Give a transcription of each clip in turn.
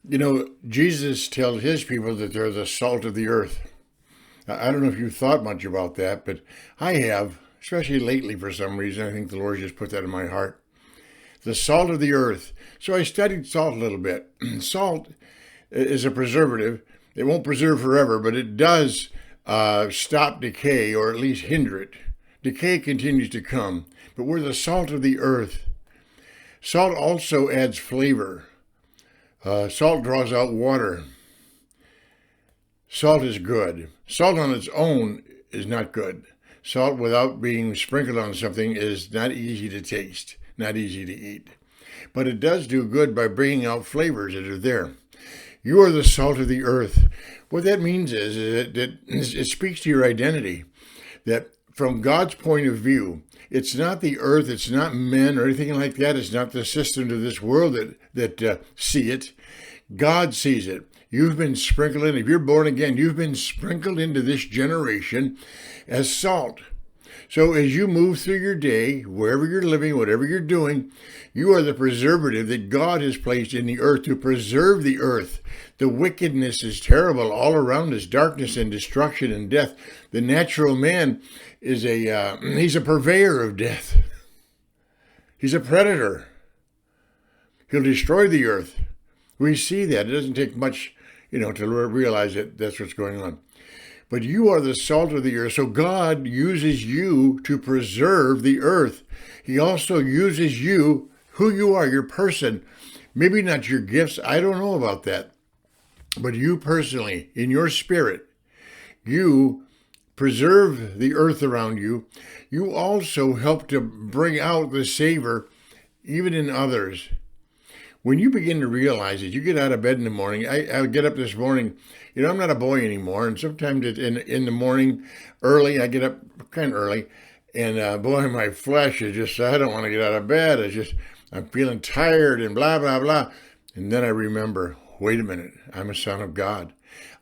Jesus tells his people that they're the salt of the earth. I don't know if you've thought much about that, but I have, especially lately for some reason. I think the Lord just put that in my heart. The salt of the earth. So I studied salt a little bit. Salt is a preservative. It won't preserve forever, but it does stop decay or at least hinder it. Decay continues to come, but we're the salt of the earth. Salt also adds flavor. Salt draws out water. Salt is good. Salt on its own is not good. Salt without being sprinkled on something is not easy to taste, not easy to eat. But it does do good by bringing out flavors that are there. You are the salt of the earth. What that means is that it speaks to your identity. That from God's point of view, it's not the earth, it's not men or anything like that. It's not the systems of this world that see it. God sees it. You've been sprinkled in. If you're born again, you've been sprinkled into this generation as salt. So as you move through your day, wherever you're living, whatever you're doing, you are the preservative that God has placed in the earth to preserve the earth. The wickedness is terrible all around us, darkness and destruction and death. The natural man is he's a purveyor of death. He's a predator. He'll destroy the earth. We see that. It doesn't take much, to realize that that's what's going on. But you are the salt of the earth. So God uses you to preserve the earth. He also uses you, who you are, your person. Maybe not your gifts. I don't know about that. But you personally, in your spirit, you preserve the earth around you. You also help to bring out the savor even in others. When you begin to realize it, you get out of bed in the morning. I get up this morning, I'm not a boy anymore, and sometimes in the morning, early, I get up kind of early, and boy, my flesh is just, I don't want to get out of bed. I'm feeling tired and blah, blah, blah. And then I remember, wait a minute, I'm a son of God.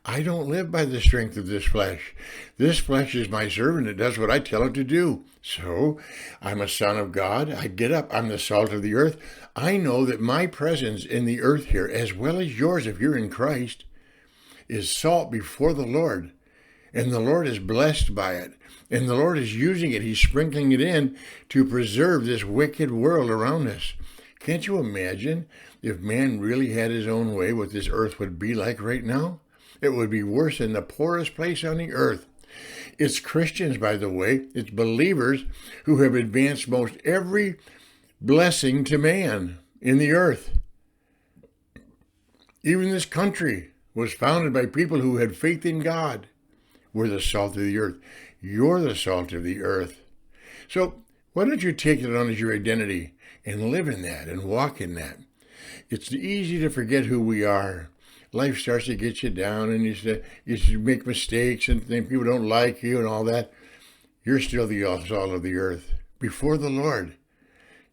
I don't live by the strength of this flesh. This flesh is my servant. It does what I tell it to do. So I'm a son of God. I get up. I'm the salt of the earth. I know that my presence in the earth here, as well as yours if you're in Christ, is salt before the Lord. And the Lord is blessed by it. And the Lord is using it. He's sprinkling it in to preserve this wicked world around us. Can't you imagine if man really had his own way, what this earth would be like right now? It would be worse than the poorest place on the earth. It's Christians, by the way. It's believers who have advanced most every blessing to man in the earth. Even this country was founded by people who had faith in God. We're the salt of the earth. You're the salt of the earth. So why don't you take it on as your identity and live in that and walk in that? It's easy to forget who we are. Life starts to get you down, and you make mistakes, and think people don't like you and all that. You're still the salt of the earth before the Lord.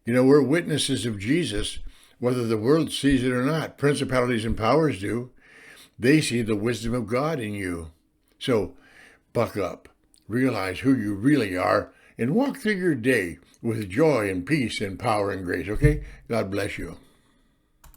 We're witnesses of Jesus, whether the world sees it or not. Principalities and powers do. They see the wisdom of God in you. So buck up, realize who you really are, and walk through your day with joy and peace and power and grace, okay? God bless you.